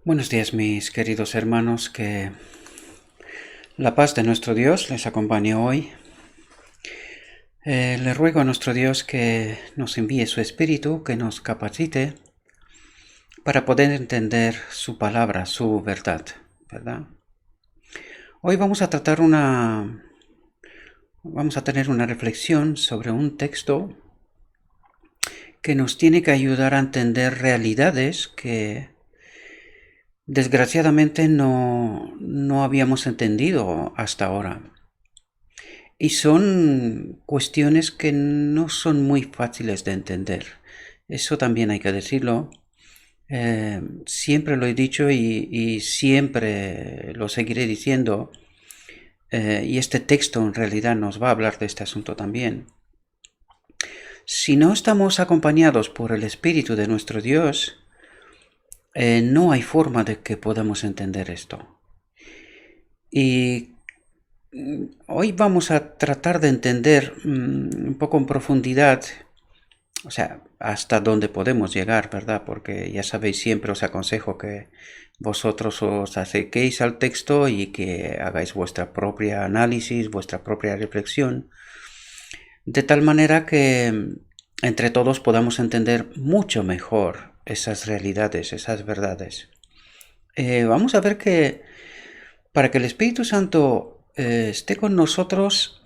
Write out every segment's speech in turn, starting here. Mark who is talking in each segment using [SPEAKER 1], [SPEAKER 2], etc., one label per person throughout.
[SPEAKER 1] Buenos días, mis queridos hermanos, que la paz de nuestro Dios les acompañe hoy. Le ruego a nuestro Dios que nos envíe su Espíritu, que nos capacite para poder entender su palabra, su verdad, ¿verdad? Hoy vamos a tener una reflexión sobre un texto que nos tiene que ayudar a entender realidades que desgraciadamente no habíamos entendido hasta ahora. Y son cuestiones que no son muy fáciles de entender. Eso también hay que decirlo. Siempre lo he dicho y siempre lo seguiré diciendo. Y este texto en realidad nos va a hablar de este asunto también. Si no estamos acompañados por el Espíritu de nuestro Dios, no hay forma de que podamos entender esto. Y hoy vamos a tratar de entender un poco en profundidad, o sea, hasta dónde podemos llegar, ¿verdad? Porque ya sabéis, siempre os aconsejo que vosotros os acerquéis al texto y que hagáis vuestra propia análisis, vuestra propia reflexión, de tal manera que entre todos podamos entender mucho mejor esas realidades, esas verdades. Vamos a ver que para que el Espíritu Santo esté con nosotros,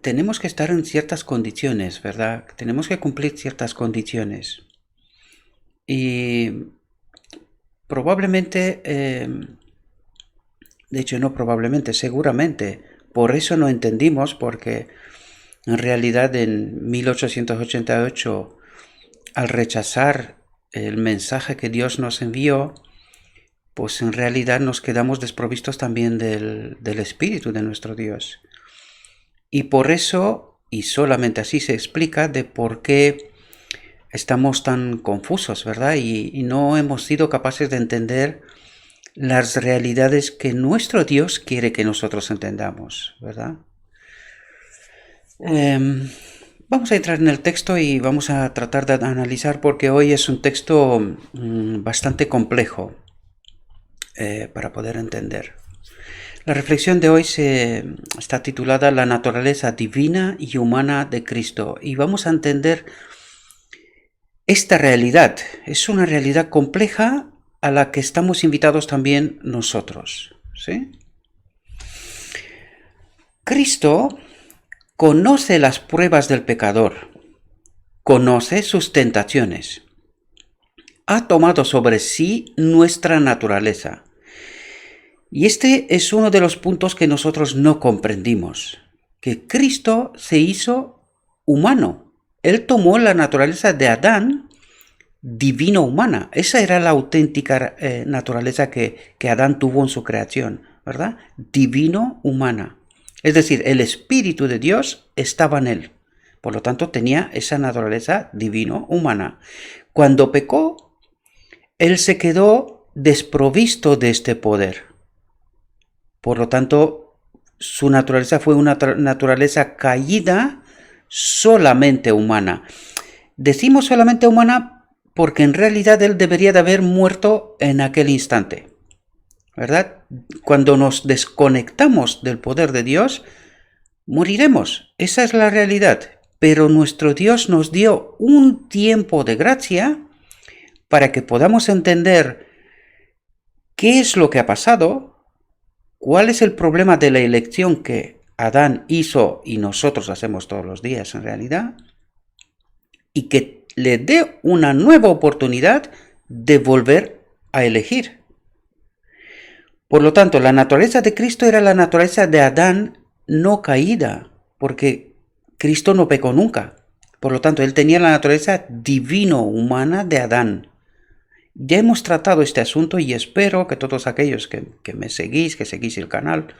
[SPEAKER 1] tenemos que estar en ciertas condiciones, ¿verdad? Tenemos que cumplir ciertas condiciones. Y probablemente, de hecho no probablemente, seguramente, por eso no entendimos, porque en realidad en 1888, al rechazar el mensaje que Dios nos envió, pues en realidad nos quedamos desprovistos también del Espíritu de nuestro Dios. Y por eso, y solamente así se explica de por qué estamos tan confusos, ¿verdad? Y no hemos sido capaces de entender las realidades que nuestro Dios quiere que nosotros entendamos, ¿verdad? Vamos a entrar en el texto y vamos a tratar de analizar, porque hoy es un texto bastante complejo para poder entender. La reflexión de hoy está titulada La naturaleza divina y humana de Cristo, y vamos a entender esta realidad. Es una realidad compleja a la que estamos invitados también nosotros, ¿sí? Cristo conoce las pruebas del pecador, conoce sus tentaciones, ha tomado sobre sí nuestra naturaleza. Y este es uno de los puntos que nosotros no comprendimos, que Cristo se hizo humano. Él tomó la naturaleza de Adán, divino-humana. Esa era la auténtica naturaleza que Adán tuvo en su creación, ¿verdad? Divino-humana. Es decir, el Espíritu de Dios estaba en él. Por lo tanto, tenía esa naturaleza divino-humana. Cuando pecó, él se quedó desprovisto de este poder. Por lo tanto, su naturaleza fue una naturaleza caída, solamente humana. Decimos solamente humana porque en realidad él debería de haber muerto en aquel instante, ¿verdad? Cuando nos desconectamos del poder de Dios, moriremos. Esa es la realidad. Pero nuestro Dios nos dio un tiempo de gracia para que podamos entender qué es lo que ha pasado, cuál es el problema de la elección que Adán hizo y nosotros hacemos todos los días en realidad, y que le dé una nueva oportunidad de volver a elegir. Por lo tanto, la naturaleza de Cristo era la naturaleza de Adán no caída, porque Cristo no pecó nunca. Por lo tanto, él tenía la naturaleza divino-humana de Adán. Ya hemos tratado este asunto y espero que todos aquellos que me seguís, que seguís el canal,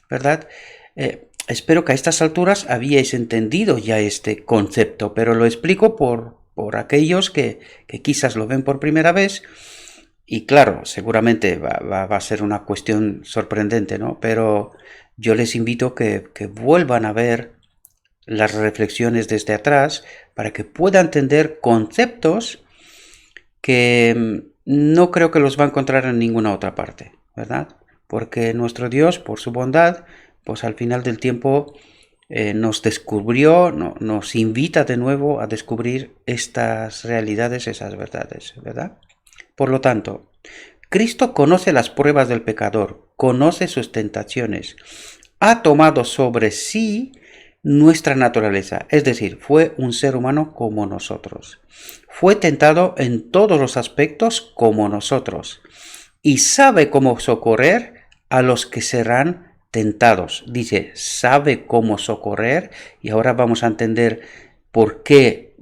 [SPEAKER 1] ¿verdad? Espero que a estas alturas habíais entendido ya este concepto, pero lo explico por aquellos que quizás lo ven por primera vez. Y claro, seguramente va a ser una cuestión sorprendente, ¿no? Pero yo les invito que vuelvan a ver las reflexiones desde atrás para que puedan entender conceptos que no creo que los va a encontrar en ninguna otra parte, ¿verdad? Porque nuestro Dios, por su bondad, pues al final del tiempo nos descubrió, nos invita de nuevo a descubrir estas realidades, esas verdades, ¿verdad? Por lo tanto, Cristo conoce las pruebas del pecador, conoce sus tentaciones, ha tomado sobre sí nuestra naturaleza, es decir, fue un ser humano como nosotros. Fue tentado en todos los aspectos como nosotros y sabe cómo socorrer a los que serán tentados. Dice, sabe cómo socorrer, y ahora vamos a entender por qué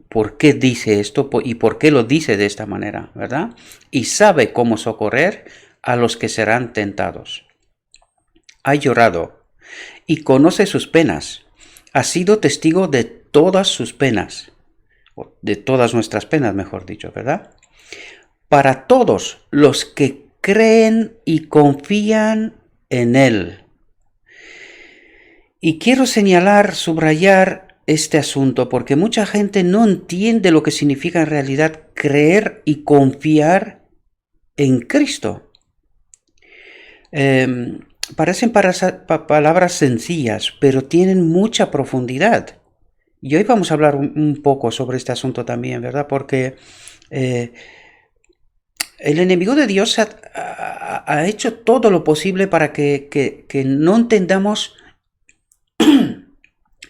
[SPEAKER 1] dice esto y por qué lo dice de esta manera, ¿verdad? Y sabe cómo socorrer a los que serán tentados. Ha llorado y conoce sus penas. Ha sido testigo de todas sus penas, de todas nuestras penas, mejor dicho, ¿verdad? Para todos los que creen y confían en Él. Y quiero señalar, subrayar este asunto, porque mucha gente no entiende lo que significa en realidad creer y confiar en Cristo. Parecen palabras sencillas, pero tienen mucha profundidad. Y hoy vamos a hablar un poco sobre este asunto también, ¿verdad? Porque el enemigo de Dios ha hecho todo lo posible para que no entendamos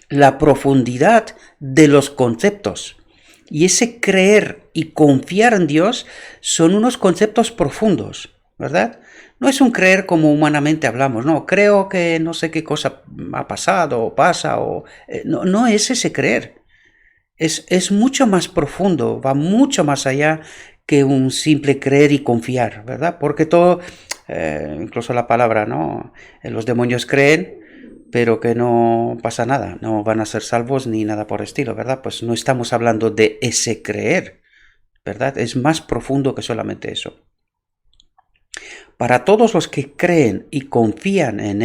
[SPEAKER 1] la profundidad de los conceptos. Y ese creer y confiar en Dios son unos conceptos profundos, ¿verdad? No es un creer como humanamente hablamos, no, creo que no sé qué cosa ha pasado o pasa, no es ese creer. Es mucho más profundo, va mucho más allá que un simple creer y confiar, ¿verdad? Porque todo, incluso la palabra, ¿no? Los demonios creen, pero que no pasa nada, no van a ser salvos ni nada por el estilo, ¿verdad? Pues no estamos hablando de ese creer, ¿verdad? Es más profundo que solamente eso. Para todos los que creen y confían en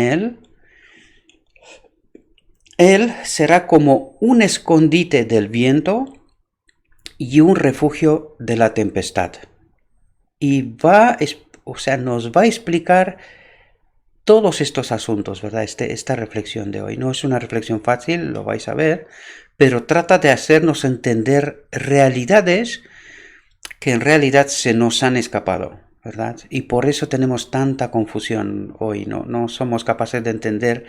[SPEAKER 1] Él será como un escondite del viento y un refugio de la tempestad. Y nos va a explicar todos estos asuntos, ¿verdad? Esta reflexión de hoy. No es una reflexión fácil, lo vais a ver, pero trata de hacernos entender realidades que en realidad se nos han escapado, ¿verdad? Y por eso tenemos tanta confusión hoy, no somos capaces de entender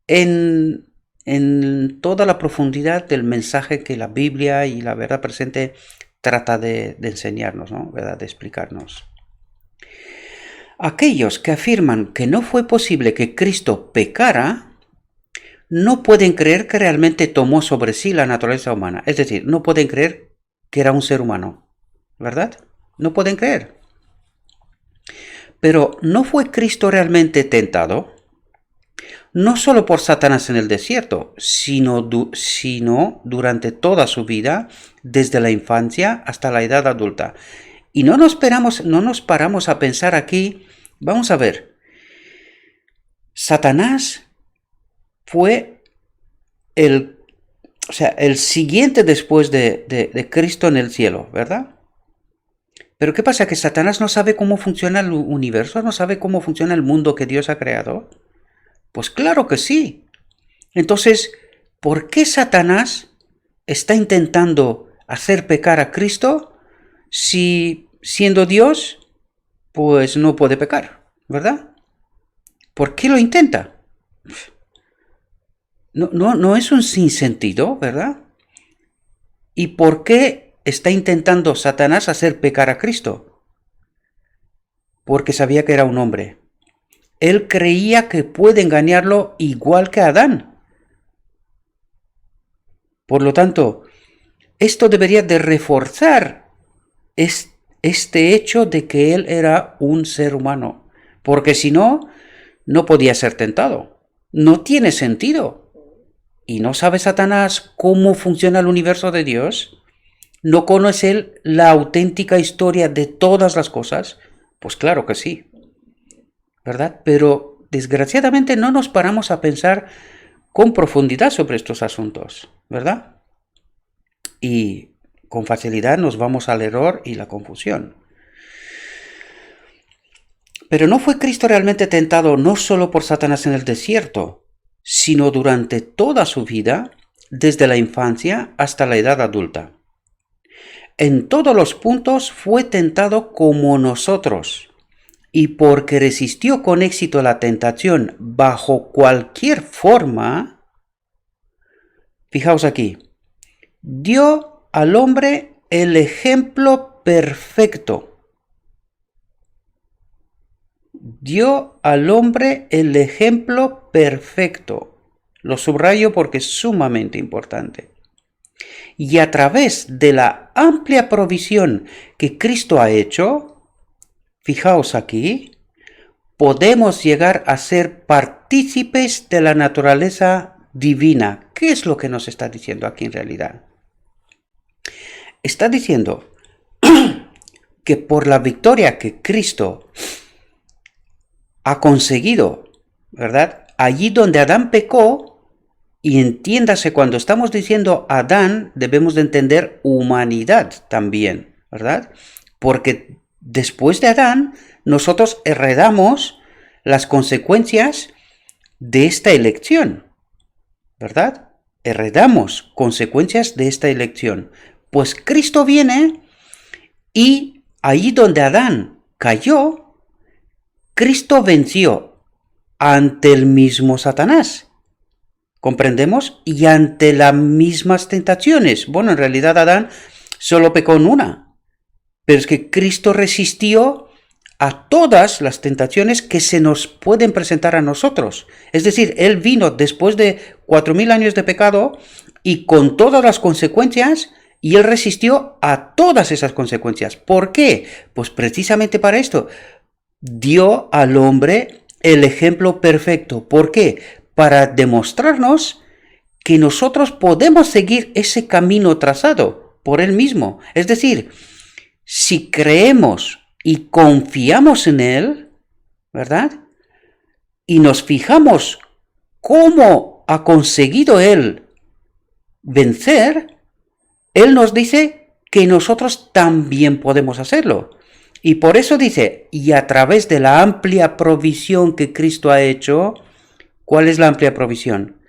[SPEAKER 1] en toda la profundidad del mensaje que la Biblia y la verdad presente trata de enseñarnos, ¿no? ¿Verdad? De explicarnos. Aquellos que afirman que no fue posible que Cristo pecara, no pueden creer que realmente tomó sobre sí la naturaleza humana. Es decir, no pueden creer que era un ser humano, ¿verdad? No pueden creer. Pero ¿no fue Cristo realmente tentado? No solo por Satanás en el desierto, sino durante toda su vida, desde la infancia hasta la edad adulta. Y no nos paramos a pensar aquí, vamos a ver, Satanás fue el siguiente después de Cristo en el cielo, ¿verdad? Pero ¿qué pasa? ¿Que Satanás no sabe cómo funciona el universo? ¿No sabe cómo funciona el mundo que Dios ha creado? Pues claro que sí. Entonces, ¿por qué Satanás está intentando hacer pecar a Cristo si, siendo Dios, pues no puede pecar, ¿verdad? ¿Por qué lo intenta? No es un sinsentido, ¿verdad? ¿Y por qué está intentando Satanás hacer pecar a Cristo? Porque sabía que era un hombre. Él creía que puede engañarlo igual que a Adán. Por lo tanto, esto debería de reforzar este hecho de que él era un ser humano. Porque si no, no podía ser tentado. No tiene sentido. ¿Y no sabe Satanás cómo funciona el universo de Dios? ¿No conoce él la auténtica historia de todas las cosas? Pues claro que sí. ¿Verdad? Pero desgraciadamente no nos paramos a pensar con profundidad sobre estos asuntos, ¿verdad? Y con facilidad nos vamos al error y la confusión. Pero no fue Cristo realmente tentado no solo por Satanás en el desierto, sino durante toda su vida, desde la infancia hasta la edad adulta. En todos los puntos fue tentado como nosotros, y porque resistió con éxito la tentación bajo cualquier forma, fijaos aquí, dio al hombre el ejemplo perfecto. Dio al hombre el ejemplo perfecto. Lo subrayo porque es sumamente importante. Y a través de la amplia provisión que Cristo ha hecho, fijaos aquí, podemos llegar a ser partícipes de la naturaleza divina. ¿Qué es lo que nos está diciendo aquí en realidad? Está diciendo que por la victoria que Cristo ha conseguido, ¿verdad? Allí donde Adán pecó, y entiéndase, cuando estamos diciendo Adán, debemos de entender humanidad también, ¿verdad? Porque después de Adán, nosotros heredamos las consecuencias de esta elección, ¿verdad? Heredamos consecuencias de esta elección. Pues Cristo viene y allí donde Adán cayó, Cristo venció ante el mismo Satanás. ¿Comprendemos? Y ante las mismas tentaciones. Bueno, en realidad Adán solo pecó en una. Pero es que Cristo resistió a todas las tentaciones que se nos pueden presentar a nosotros. Es decir, Él vino después de 4000 años de pecado y con todas las consecuencias, y Él resistió a todas esas consecuencias. ¿Por qué? Pues precisamente para esto. Dio al hombre el ejemplo perfecto. ¿Por qué? Para demostrarnos que nosotros podemos seguir ese camino trazado por Él mismo. Es decir, si creemos y confiamos en Él, ¿verdad? Y nos fijamos cómo ha conseguido Él vencer, Él nos dice que nosotros también podemos hacerlo. Y por eso dice, y a través de la amplia provisión que Cristo ha hecho, ¿cuál es la amplia provisión?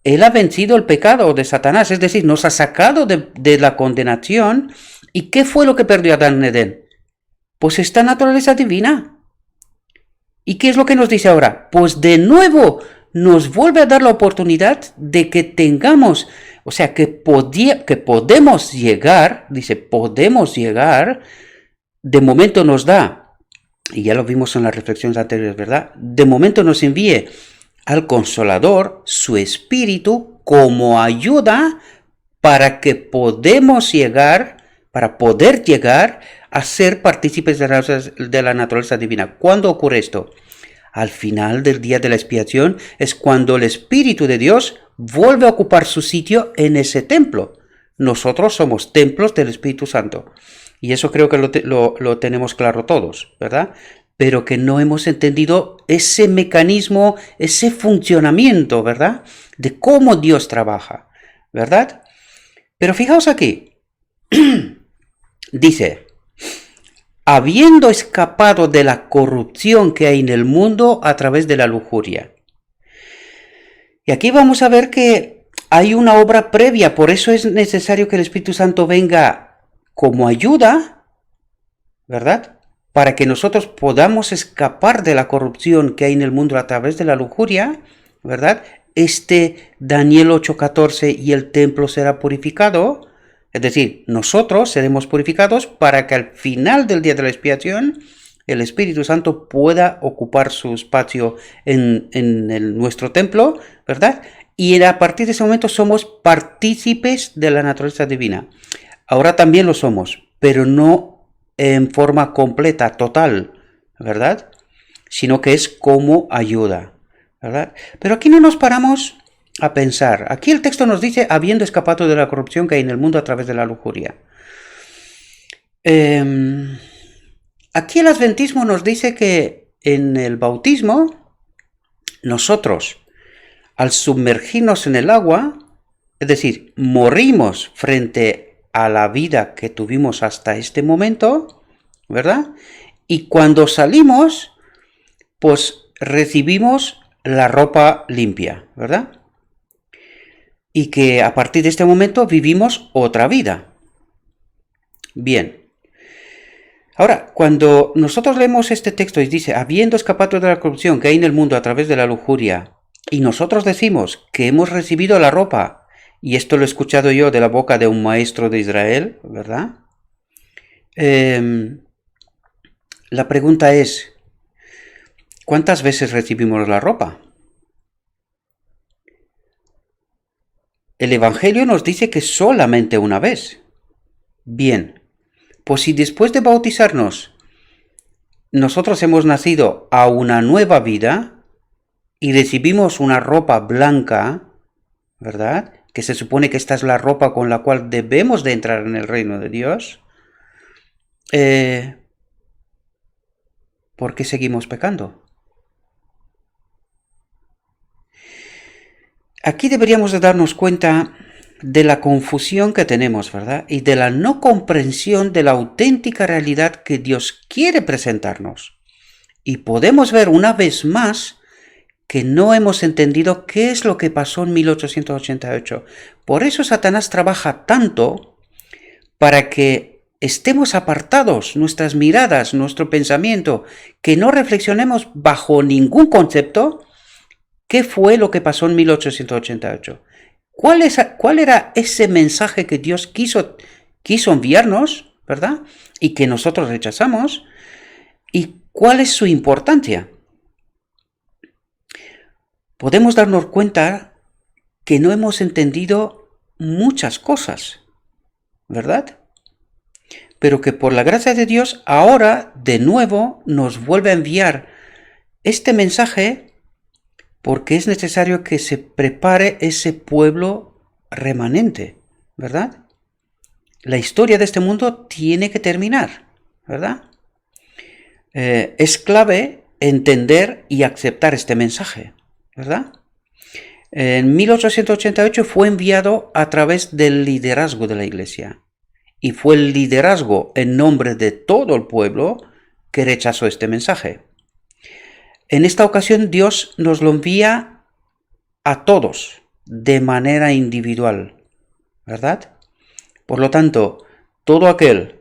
[SPEAKER 1] Él ha vencido el pecado de Satanás, es decir, nos ha sacado de la condenación. ¿Y qué fue lo que perdió Adán en Edén? Pues esta naturaleza divina. ¿Y qué es lo que nos dice ahora? Pues de nuevo nos vuelve a dar la oportunidad de que tengamos, o sea, que podemos llegar, dice, podemos llegar, de momento nos da, y ya lo vimos en las reflexiones anteriores, ¿verdad? De momento nos envíe al Consolador, su Espíritu, como ayuda para que para poder llegar a ser partícipes de la naturaleza divina. ¿Cuándo ocurre esto? Al final del día de la expiación es cuando el Espíritu de Dios vuelve a ocupar su sitio en ese templo. Nosotros somos templos del Espíritu Santo. Y eso creo que lo tenemos claro todos, ¿verdad? Pero que no hemos entendido ese mecanismo, ese funcionamiento, ¿verdad? De cómo Dios trabaja, ¿verdad? Pero fijaos aquí, dice, habiendo escapado de la corrupción que hay en el mundo a través de la lujuria. Y aquí vamos a ver que hay una obra previa, por eso es necesario que el Espíritu Santo venga como ayuda, ¿verdad? Para que nosotros podamos escapar de la corrupción que hay en el mundo a través de la lujuria, ¿verdad? Daniel 8:14, y el templo será purificado, es decir, nosotros seremos purificados para que al final del día de la expiación el Espíritu Santo pueda ocupar su espacio en nuestro templo, ¿verdad? Y a partir de ese momento somos partícipes de la naturaleza divina. Ahora también lo somos, pero no en forma completa, total, ¿verdad? Sino que es como ayuda, ¿verdad? Pero aquí no nos paramos a pensar. Aquí el texto nos dice, habiendo escapado de la corrupción que hay en el mundo a través de la lujuria. Aquí el adventismo nos dice que en el bautismo, nosotros, al sumergirnos en el agua, es decir, morimos frente a la vida que tuvimos hasta este momento, ¿verdad? Y cuando salimos, pues recibimos la ropa limpia, ¿verdad? Y que a partir de este momento vivimos otra vida. Bien. Ahora, cuando nosotros leemos este texto y dice, habiendo escapado de la corrupción que hay en el mundo a través de la lujuria, y nosotros decimos que hemos recibido la ropa, y esto lo he escuchado yo de la boca de un maestro de Israel, ¿verdad? La pregunta es, ¿cuántas veces recibimos la ropa? El Evangelio nos dice que solamente una vez. Bien, pues si después de bautizarnos nosotros hemos nacido a una nueva vida y recibimos una ropa blanca, ¿verdad? Que se supone que esta es la ropa con la cual debemos de entrar en el reino de Dios, ¿por qué seguimos pecando? Aquí deberíamos de darnos cuenta de la confusión que tenemos, ¿verdad? Y de la no comprensión de la auténtica realidad que Dios quiere presentarnos. Y podemos ver una vez más que no hemos entendido qué es lo que pasó en 1888. Por eso Satanás trabaja tanto para que estemos apartados, nuestras miradas, nuestro pensamiento, que no reflexionemos bajo ningún concepto qué fue lo que pasó en 1888. ¿Cuál era ese mensaje que Dios quiso enviarnos, ¿verdad? Y que nosotros rechazamos. ¿Y cuál es su importancia? Podemos darnos cuenta que no hemos entendido muchas cosas, ¿verdad? Pero que por la gracia de Dios ahora de nuevo nos vuelve a enviar este mensaje porque es necesario que se prepare ese pueblo remanente, ¿verdad? La historia de este mundo tiene que terminar, ¿verdad? Es clave entender y aceptar este mensaje, ¿verdad? En 1888 fue enviado a través del liderazgo de la Iglesia y fue el liderazgo en nombre de todo el pueblo que rechazó este mensaje. En esta ocasión Dios nos lo envía a todos de manera individual, ¿verdad? Por lo tanto, todo aquel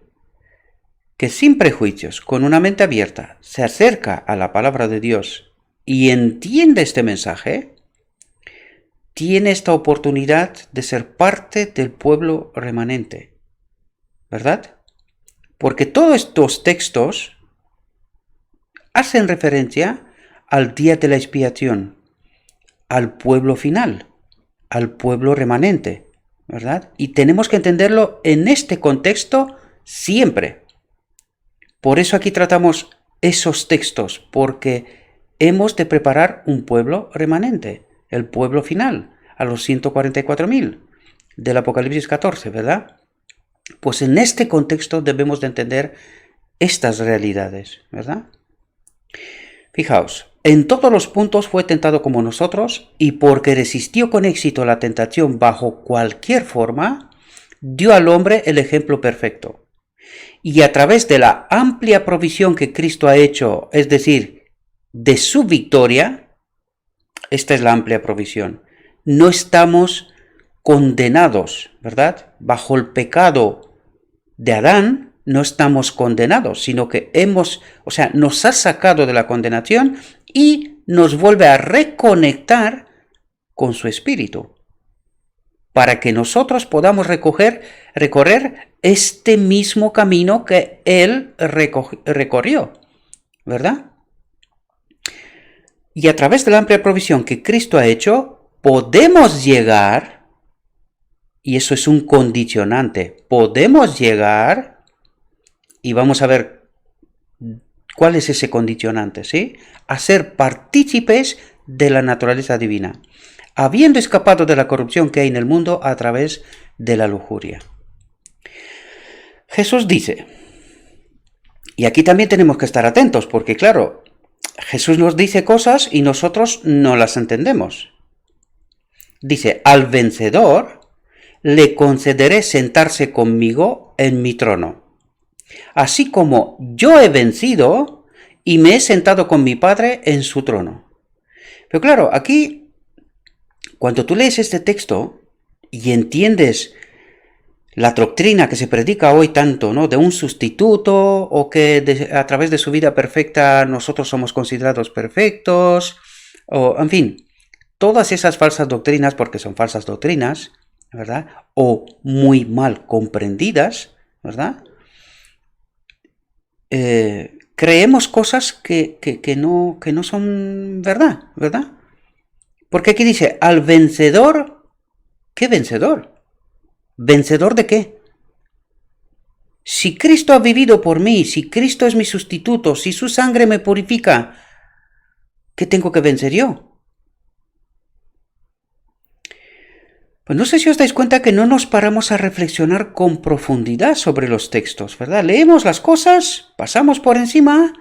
[SPEAKER 1] que sin prejuicios, con una mente abierta, se acerca a la palabra de Dios y entiende este mensaje, tiene esta oportunidad de ser parte del pueblo remanente, ¿verdad? Porque todos estos textos hacen referencia al día de la expiación, al pueblo final, al pueblo remanente, ¿verdad? Y tenemos que entenderlo en este contexto siempre. Por eso aquí tratamos esos textos, porque hemos de preparar un pueblo remanente, el pueblo final, a los 144.000 del Apocalipsis 14, ¿verdad? Pues en este contexto debemos de entender estas realidades, ¿verdad? Fijaos, en todos los puntos fue tentado como nosotros, y porque resistió con éxito la tentación bajo cualquier forma, dio al hombre el ejemplo perfecto. Y a través de la amplia provisión que Cristo ha hecho, es decir, de su victoria, esta es la amplia provisión, no estamos condenados, ¿verdad? Bajo el pecado de Adán, no estamos condenados, sino que nos ha sacado de la condenación y nos vuelve a reconectar con su espíritu, para que nosotros podamos recorrer este mismo camino que Él recorrió, ¿verdad? Y a través de la amplia provisión que Cristo ha hecho, podemos llegar, y eso es un condicionante, podemos llegar, y vamos a ver cuál es ese condicionante, ¿sí? A ser partícipes de la naturaleza divina, habiendo escapado de la corrupción que hay en el mundo a través de la lujuria. Jesús dice, y aquí también tenemos que estar atentos, porque claro, Jesús nos dice cosas y nosotros no las entendemos. Dice, al vencedor le concederé sentarse conmigo en mi trono, así como yo he vencido y me he sentado con mi Padre en su trono. Pero claro, aquí, cuando tú lees este texto y entiendes la doctrina que se predica hoy tanto, ¿no? De un sustituto o que a través de su vida perfecta nosotros somos considerados perfectos, o en fin, todas esas falsas doctrinas, porque son falsas doctrinas, ¿verdad? O muy mal comprendidas, ¿verdad? Creemos cosas que no son verdad, ¿verdad? Porque aquí dice, al vencedor, ¿qué vencedor? ¿Vencedor de qué? Si Cristo ha vivido por mí, si Cristo es mi sustituto, si su sangre me purifica, ¿qué tengo que vencer yo? Pues no sé si os dais cuenta que no nos paramos a reflexionar con profundidad sobre los textos, ¿verdad? Leemos las cosas, pasamos por encima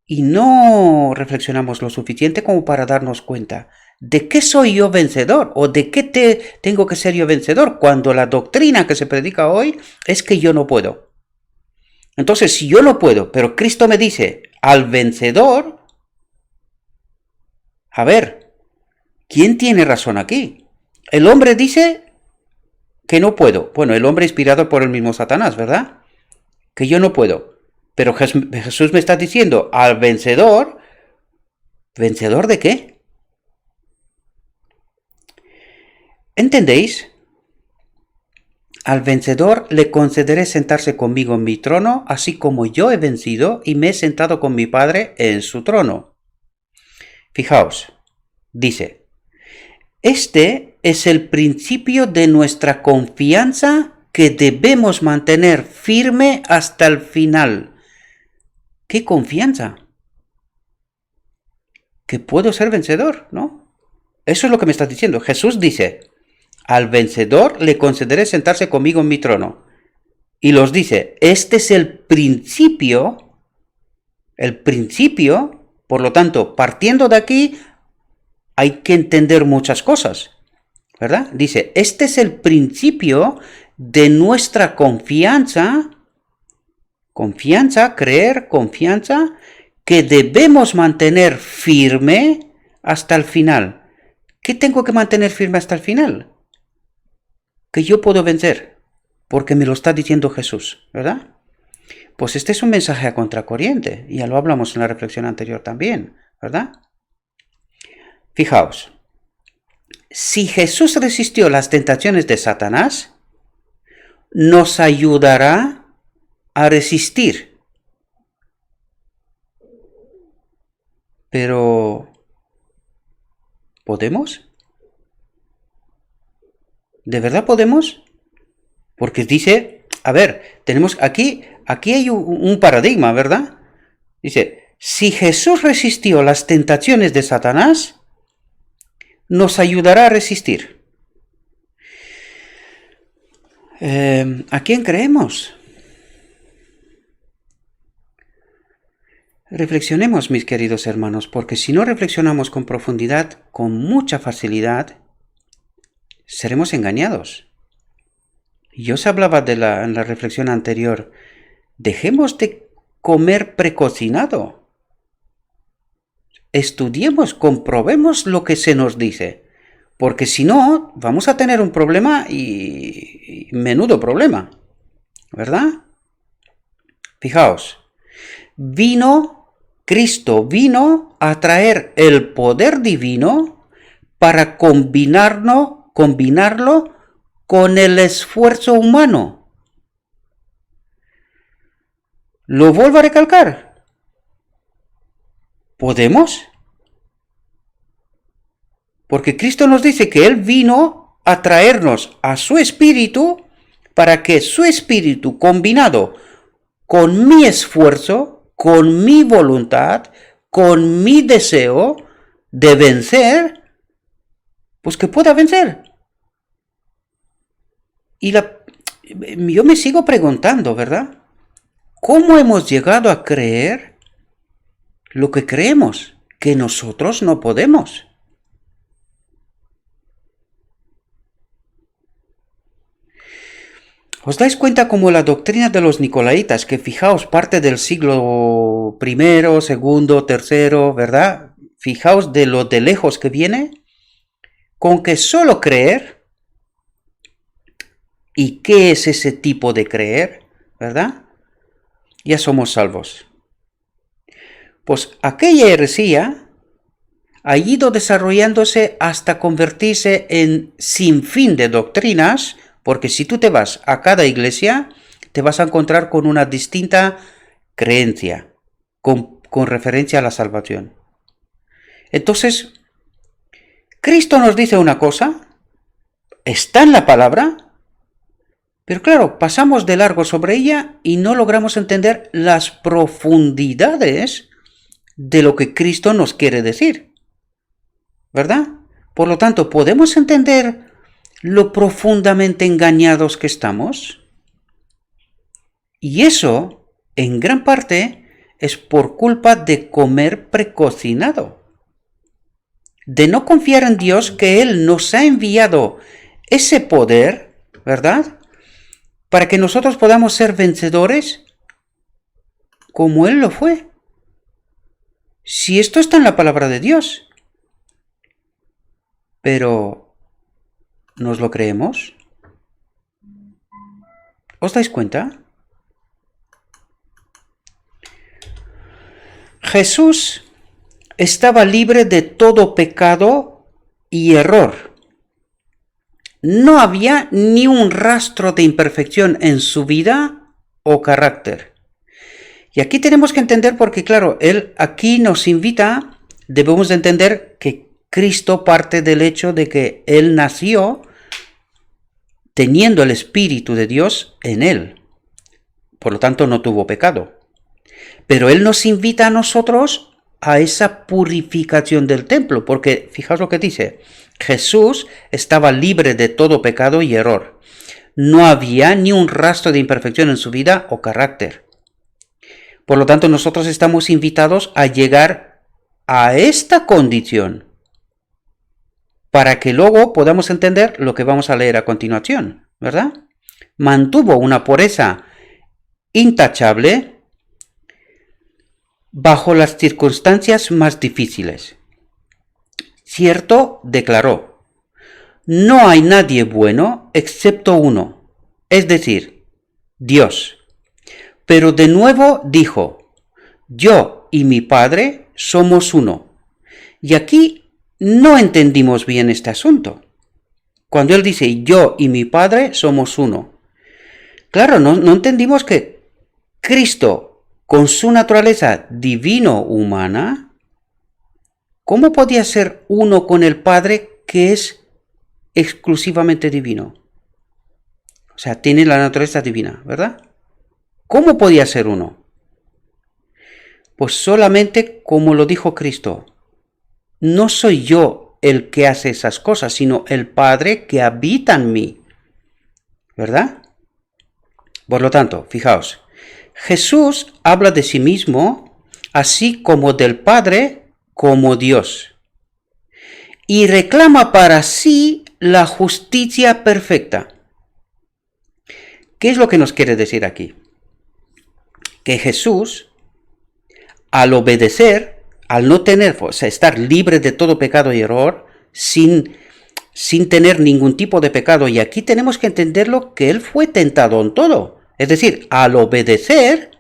[SPEAKER 1] y no reflexionamos lo suficiente como para darnos cuenta de qué soy yo vencedor o de qué tengo que ser yo vencedor cuando la doctrina que se predica hoy es que yo no puedo. Entonces, si yo no puedo, pero Cristo me dice al vencedor, a ver, ¿quién tiene razón aquí? El hombre dice que no puedo. Bueno, el hombre inspirado por el mismo Satanás, ¿verdad? Que yo no puedo. Pero Jesús me está diciendo al vencedor, ¿vencedor de qué? ¿Entendéis? Al vencedor le concederé sentarse conmigo en mi trono, así como yo he vencido y me he sentado con mi Padre en su trono. Fijaos, dice, este es el principio de nuestra confianza que debemos mantener firme hasta el final. ¿Qué confianza? Que puedo ser vencedor, ¿no? Eso es lo que me estás diciendo. Jesús dice, al vencedor le concederé sentarse conmigo en mi trono. Y los dice, este es el principio, por lo tanto, partiendo de aquí, hay que entender muchas cosas, ¿verdad? Dice, este es el principio de nuestra confianza, creer, confianza, que debemos mantener firme hasta el final. ¿Qué tengo que mantener firme hasta el final? Que yo puedo vencer, porque me lo está diciendo Jesús, ¿verdad? Pues este es un mensaje a contracorriente, y ya lo hablamos en la reflexión anterior también, ¿verdad? Fijaos, si Jesús resistió las tentaciones de Satanás, nos ayudará a resistir. Pero, ¿podemos? ¿De verdad podemos? Porque dice, a ver, tenemos aquí hay un paradigma, ¿verdad? Dice, si Jesús resistió las tentaciones de Satanás, nos ayudará a resistir. ¿A quién creemos? Reflexionemos, mis queridos hermanos, porque si no reflexionamos con profundidad, con mucha facilidad, seremos engañados. Yo os hablaba en la reflexión anterior, dejemos de comer precocinado. Estudiemos, comprobemos lo que se nos dice, porque si no, vamos a tener un problema y menudo problema, ¿verdad? Fijaos, Cristo vino a traer el poder divino para combinarlo con el esfuerzo humano. Lo vuelvo a recalcar. ¿Podemos? Porque Cristo nos dice que Él vino a traernos a su espíritu para que su espíritu combinado con mi esfuerzo, con mi voluntad, con mi deseo de vencer, pues que pueda vencer. Y yo me sigo preguntando, ¿verdad? ¿Cómo hemos llegado a creer lo que creemos? Que nosotros no podemos. ¿Os dais cuenta como la doctrina de los nicolaitas, que fijaos, parte del siglo I, segundo, tercero, ¿verdad? Fijaos de lo de lejos que viene, con que solo creer, ¿y qué es ese tipo de creer? ¿Verdad? Ya somos salvos. Pues aquella heresía ha ido desarrollándose hasta convertirse en sinfín de doctrinas, porque si tú te vas a cada iglesia, te vas a encontrar con una distinta creencia, con referencia a la salvación. Entonces, Cristo nos dice una cosa, está en la palabra, pero claro, pasamos de largo sobre ella y no logramos entender las profundidades de lo que Cristo nos quiere decir. ¿Verdad? Por lo tanto, ¿podemos entender lo profundamente engañados que estamos? Y eso, en gran parte, es por culpa de comer precocinado, de no confiar en Dios, que Él nos ha enviado ese poder, ¿verdad? Para que nosotros podamos ser vencedores como Él lo fue. Si esto está en la palabra de Dios. Pero, ¿nos lo creemos? ¿Os dais cuenta? Jesús estaba libre de todo pecado y error. No había ni un rastro de imperfección en su vida o carácter. Y aquí tenemos que entender, porque claro, Él aquí nos invita, debemos de entender que Cristo parte del hecho de que Él nació teniendo el Espíritu de Dios en Él. Por lo tanto, no tuvo pecado. Pero Él nos invita a nosotros a esa purificación del templo, porque fijaos lo que dice, Jesús estaba libre de todo pecado y error. No había ni un rastro de imperfección en su vida o carácter. Por lo tanto, nosotros estamos invitados a llegar a esta condición, para que luego podamos entender lo que vamos a leer a continuación, ¿verdad? Mantuvo una pureza intachable bajo las circunstancias más difíciles. Cierto, declaró, no hay nadie bueno excepto uno, es decir, Dios. Pero de nuevo dijo, yo y mi Padre somos uno. Y aquí no entendimos bien este asunto. Cuando Él dice, yo y mi Padre somos uno. Claro, no entendimos que Cristo, con su naturaleza divino-humana, ¿cómo podía ser uno con el Padre, que es exclusivamente divino? O sea, tiene la naturaleza divina, ¿verdad? ¿Cómo podía ser uno? Pues solamente como lo dijo Cristo. No soy yo el que hace esas cosas, sino el Padre que habita en mí. ¿Verdad? Por lo tanto, fijaos, Jesús habla de sí mismo, así como del Padre, como Dios. Y reclama para sí la justicia perfecta. ¿Qué es lo que nos quiere decir aquí? Que Jesús, al obedecer, al no tener, o sea, estar libre de todo pecado y error, sin tener ningún tipo de pecado, y aquí tenemos que entenderlo, que Él fue tentado en todo. Es decir, al obedecer,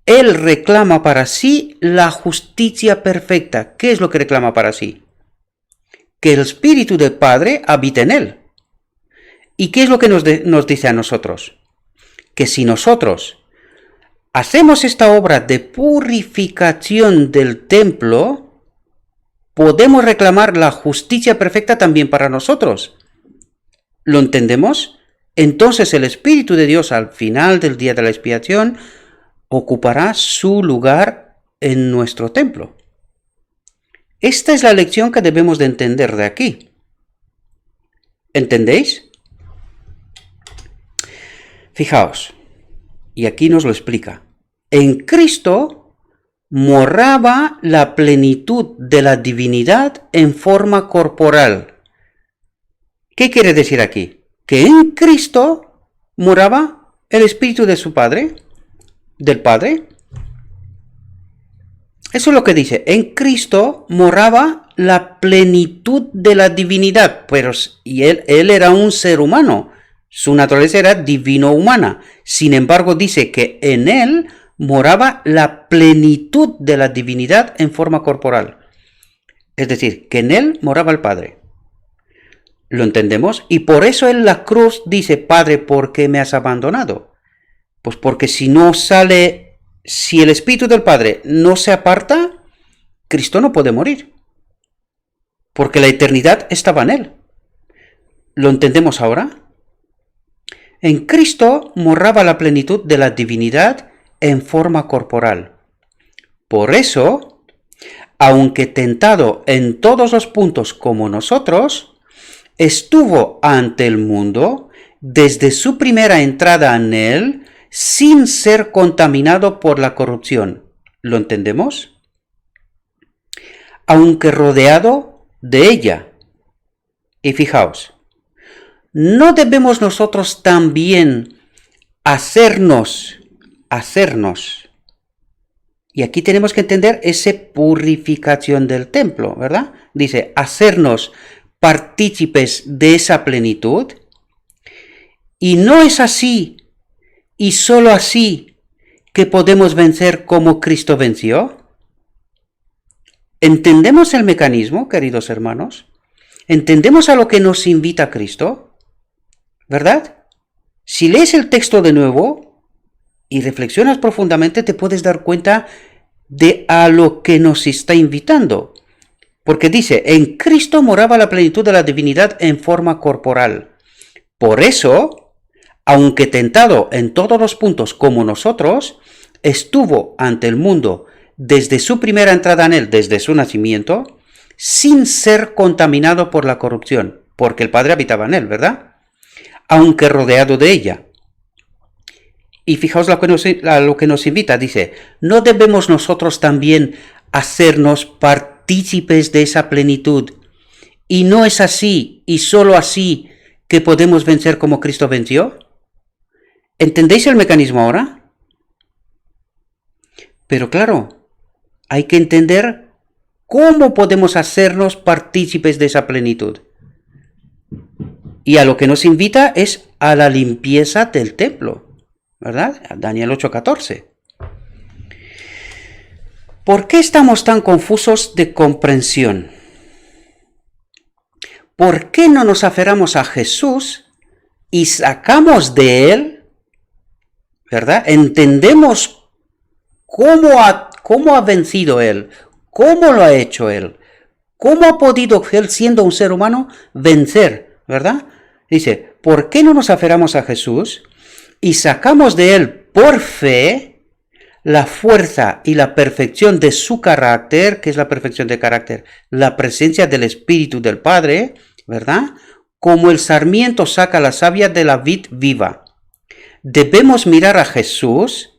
[SPEAKER 1] Él reclama para sí la justicia perfecta. ¿Qué es lo que reclama para sí? Que el Espíritu del Padre habite en Él. ¿Y qué es lo que nos dice a nosotros? Que si nosotros hacemos esta obra de purificación del templo, podemos reclamar la justicia perfecta también para nosotros. ¿Lo entendemos? Entonces el Espíritu de Dios al final del día de la expiación ocupará su lugar en nuestro templo. Esta es la lección que debemos de entender de aquí. ¿Entendéis? Fijaos, y aquí nos lo explica. En Cristo moraba la plenitud de la divinidad en forma corporal. ¿Qué quiere decir aquí? que en Cristo moraba el Espíritu de su Padre, del Padre. Eso es lo que dice. En Cristo moraba la plenitud de la divinidad, pero él era un ser humano. Su naturaleza era divino-humana. Sin embargo, dice que en él moraba la plenitud de la divinidad en forma corporal. Es decir, que en él moraba el Padre. ¿Lo entendemos? Y por eso en la cruz dice, Padre, ¿por qué me has abandonado? Pues porque si el Espíritu del Padre no se aparta, Cristo no puede morir. Porque la eternidad estaba en él. ¿Lo entendemos ahora? En Cristo moraba la plenitud de la divinidad en forma corporal. Por eso, aunque tentado en todos los puntos como nosotros, estuvo ante el mundo desde su primera entrada en él sin ser contaminado por la corrupción. ¿Lo entendemos? Aunque rodeado de ella. Y fijaos, ¿no debemos nosotros también hacernos? Y aquí tenemos que entender esa purificación del templo, ¿verdad? Dice, hacernos partícipes de esa plenitud. Y no es así, y solo así, que podemos vencer como Cristo venció. ¿Entendemos el mecanismo, queridos hermanos? ¿Entendemos a lo que nos invita Cristo? ¿Verdad? Si lees el texto de nuevo y reflexionas profundamente, te puedes dar cuenta de a lo que nos está invitando. Porque dice, en Cristo moraba la plenitud de la divinidad en forma corporal. Por eso, aunque tentado en todos los puntos como nosotros, estuvo ante el mundo desde su primera entrada en él, desde su nacimiento, sin ser contaminado por la corrupción, porque el Padre habitaba en él, ¿verdad? Aunque rodeado de ella. Y fijaos a lo que nos invita, dice, ¿no debemos nosotros también hacernos partícipes de esa plenitud? Y no es así, y solo así, que podemos vencer como Cristo venció. ¿Entendéis el mecanismo ahora? Pero claro, hay que entender cómo podemos hacernos partícipes de esa plenitud. Y a lo que nos invita es a la limpieza del templo, ¿verdad? Daniel 8:14. ¿Por qué estamos tan confusos de comprensión? ¿Por qué no nos aferramos a Jesús y sacamos de él, ¿verdad? Entendemos cómo ha vencido él, cómo lo ha hecho él, cómo ha podido él, siendo un ser humano, vencer, ¿verdad? Dice, ¿por qué no nos aferramos a Jesús y sacamos de él por fe la fuerza y la perfección de su carácter? ¿Qué es la perfección de carácter? La presencia del Espíritu del Padre, ¿verdad? Como el sarmiento saca la savia de la vid viva. Debemos mirar a Jesús,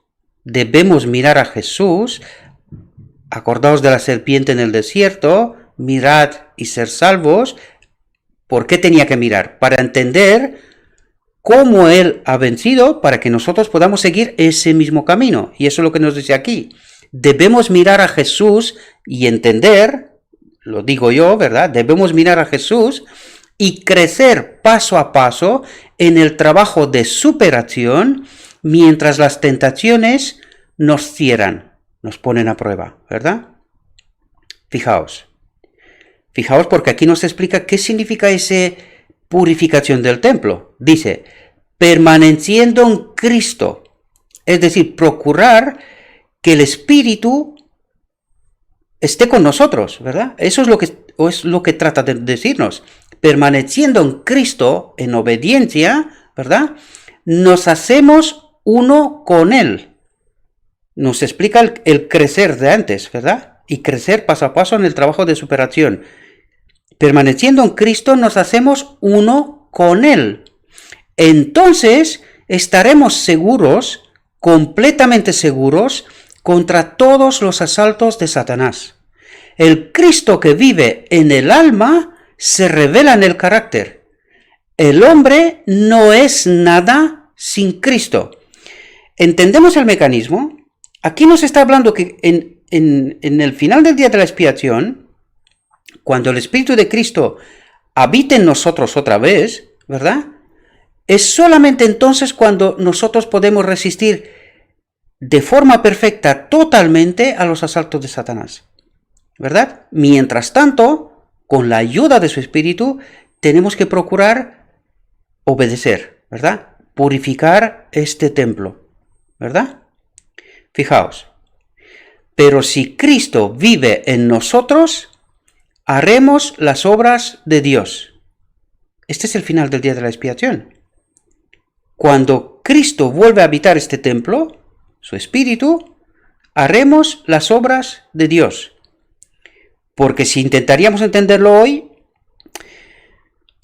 [SPEAKER 1] acordaos de la serpiente en el desierto, mirad y ser salvos. ¿Por qué tenía que mirar? Para entender cómo él ha vencido, para que nosotros podamos seguir ese mismo camino. Y eso es lo que nos dice aquí. Debemos mirar a Jesús y entender, lo digo yo, ¿verdad? Debemos mirar a Jesús y crecer paso a paso en el trabajo de superación mientras las tentaciones nos cierran, nos ponen a prueba, ¿verdad? Fijaos porque aquí nos explica qué significa esa purificación del templo. Dice, permaneciendo en Cristo, es decir, procurar que el Espíritu esté con nosotros, ¿verdad? Eso es lo que trata de decirnos. Permaneciendo en Cristo, en obediencia, ¿verdad? Nos hacemos uno con Él. Nos explica el crecer de antes, ¿verdad? Y crecer paso a paso en el trabajo de superación. Permaneciendo en Cristo nos hacemos uno con Él. Entonces estaremos seguros, completamente seguros, contra todos los asaltos de Satanás. El Cristo que vive en el alma se revela en el carácter. El hombre no es nada sin Cristo. ¿Entendemos el mecanismo? Aquí nos está hablando que en el final del día de la expiación, cuando el Espíritu de Cristo habita en nosotros otra vez, ¿verdad? Es solamente entonces cuando nosotros podemos resistir de forma perfecta totalmente a los asaltos de Satanás, ¿verdad? Mientras tanto, con la ayuda de su Espíritu, tenemos que procurar obedecer, ¿verdad? Purificar este templo, ¿verdad? Fijaos, pero si Cristo vive en nosotros, haremos las obras de Dios. Este es el final del día de la expiación. Cuando Cristo vuelve a habitar este templo, su Espíritu, haremos las obras de Dios. Porque si intentaríamos entenderlo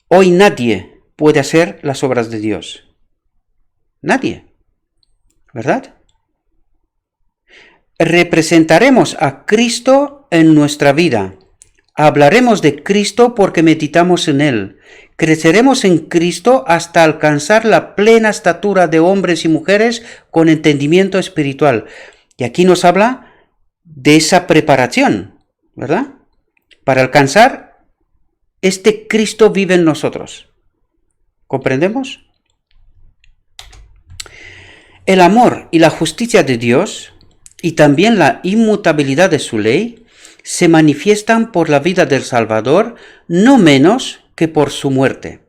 [SPEAKER 1] hoy nadie puede hacer las obras de Dios. Nadie, ¿verdad? Representaremos a Cristo en nuestra vida. Hablaremos de Cristo porque meditamos en Él. Creceremos en Cristo hasta alcanzar la plena estatura de hombres y mujeres con entendimiento espiritual. Y aquí nos habla de esa preparación, ¿verdad? Para alcanzar este Cristo vive en nosotros. ¿Comprendemos? El amor y la justicia de Dios y también la inmutabilidad de su ley se manifiestan por la vida del Salvador no menos que por su muerte.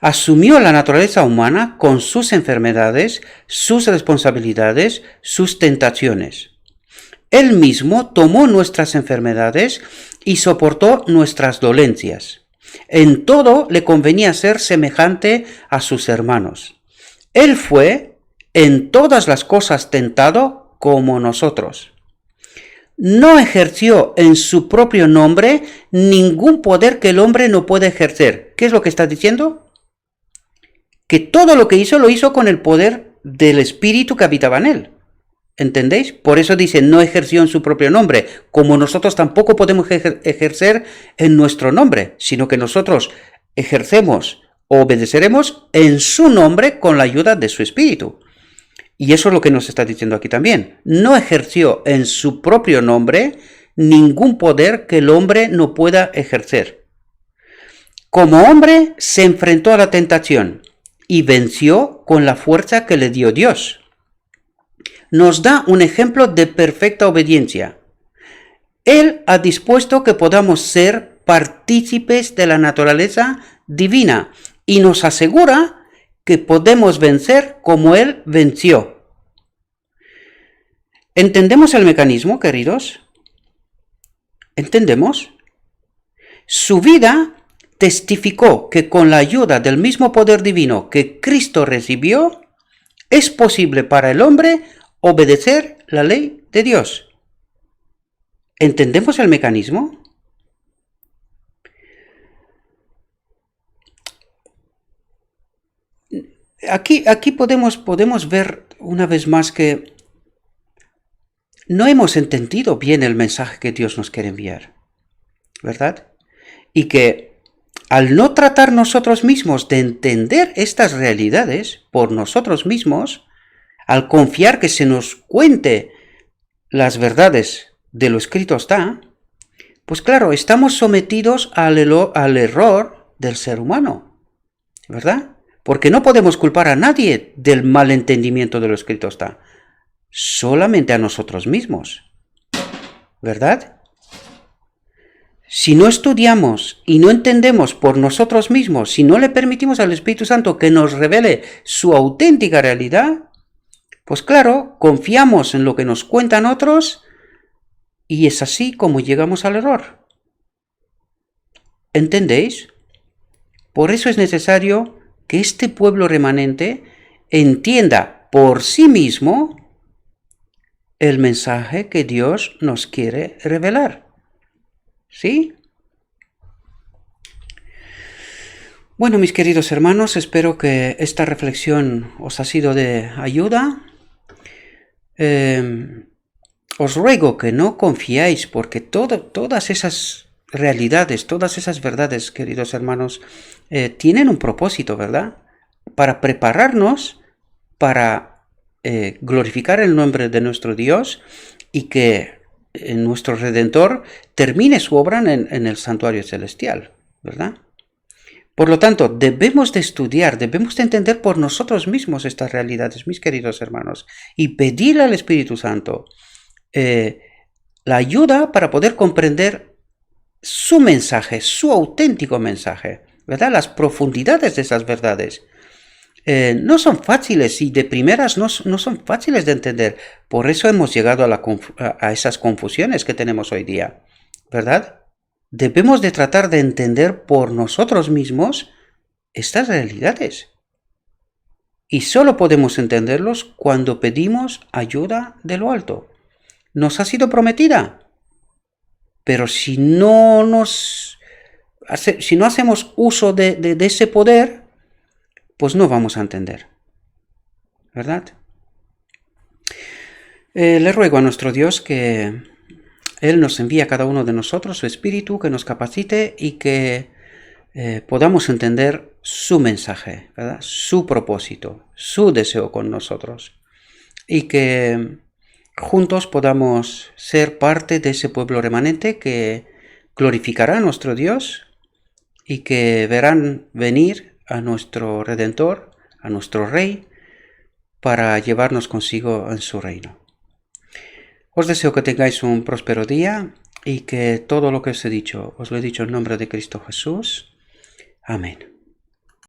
[SPEAKER 1] Asumió la naturaleza humana con sus enfermedades, sus responsabilidades, sus tentaciones. Él mismo tomó nuestras enfermedades y soportó nuestras dolencias. En todo le convenía ser semejante a sus hermanos. Él fue en todas las cosas tentado como nosotros. No ejerció en su propio nombre ningún poder que el hombre no puede ejercer. ¿Qué es lo que está diciendo? Que todo lo que hizo lo hizo con el poder del Espíritu que habitaba en él. ¿Entendéis? Por eso dice, no ejerció en su propio nombre, como nosotros tampoco podemos ejercer en nuestro nombre, sino que nosotros ejercemos o obedeceremos en su nombre con la ayuda de su Espíritu. Y eso es lo que nos está diciendo aquí también. No ejerció en su propio nombre ningún poder que el hombre no pueda ejercer. Como hombre se enfrentó a la tentación y venció con la fuerza que le dio Dios. Nos da un ejemplo de perfecta obediencia. Él ha dispuesto que podamos ser partícipes de la naturaleza divina y nos asegura que podemos vencer como Él venció. ¿Entendemos el mecanismo, queridos? ¿Entendemos? Su vida testificó que con la ayuda del mismo poder divino que Cristo recibió, es posible para el hombre obedecer la ley de Dios. ¿Entendemos el mecanismo? Aquí podemos ver una vez más que no hemos entendido bien el mensaje que Dios nos quiere enviar, ¿verdad? Y que al no tratar nosotros mismos de entender estas realidades por nosotros mismos, al confiar que se nos cuente las verdades de lo escrito está, pues claro, estamos sometidos al error del ser humano, ¿verdad? Porque no podemos culpar a nadie del mal entendimiento de lo escrito está, solamente a nosotros mismos, ¿verdad? Si no estudiamos y no entendemos por nosotros mismos, si no le permitimos al Espíritu Santo que nos revele su auténtica realidad, pues claro, confiamos en lo que nos cuentan otros y es así como llegamos al error. ¿Entendéis? Por eso es necesario que este pueblo remanente entienda por sí mismo el mensaje que Dios nos quiere revelar. ¿Sí? Bueno, mis queridos hermanos, espero que esta reflexión os ha sido de ayuda. Os ruego que no confiáis porque todas esas realidades, todas esas verdades, queridos hermanos, tienen un propósito, ¿verdad? Para prepararnos para glorificar el nombre de nuestro Dios y que nuestro Redentor termine su obra en el santuario celestial, ¿verdad? Por lo tanto, debemos de estudiar, debemos de entender por nosotros mismos estas realidades, mis queridos hermanos, y pedirle al Espíritu Santo la ayuda para poder comprender su mensaje, su auténtico mensaje, ¿verdad? Las profundidades de esas verdades. No son fáciles y de primeras no son fáciles de entender. Por eso hemos llegado a esas confusiones que tenemos hoy día, ¿verdad? Debemos de tratar de entender por nosotros mismos estas realidades. Y solo podemos entenderlos cuando pedimos ayuda de lo alto. Nos ha sido prometida. Pero si no hacemos uso de ese poder, pues no vamos a entender, ¿verdad? Le ruego a nuestro Dios que Él nos envíe a cada uno de nosotros su Espíritu, que nos capacite y que podamos entender su mensaje, ¿verdad? Su propósito, su deseo con nosotros. Y que juntos podamos ser parte de ese pueblo remanente que glorificará a nuestro Dios y que verán venir a nuestro Redentor, a nuestro Rey, para llevarnos consigo en su reino. Os deseo que tengáis un próspero día y que todo lo que os he dicho, os lo he dicho en nombre de Cristo Jesús. Amén.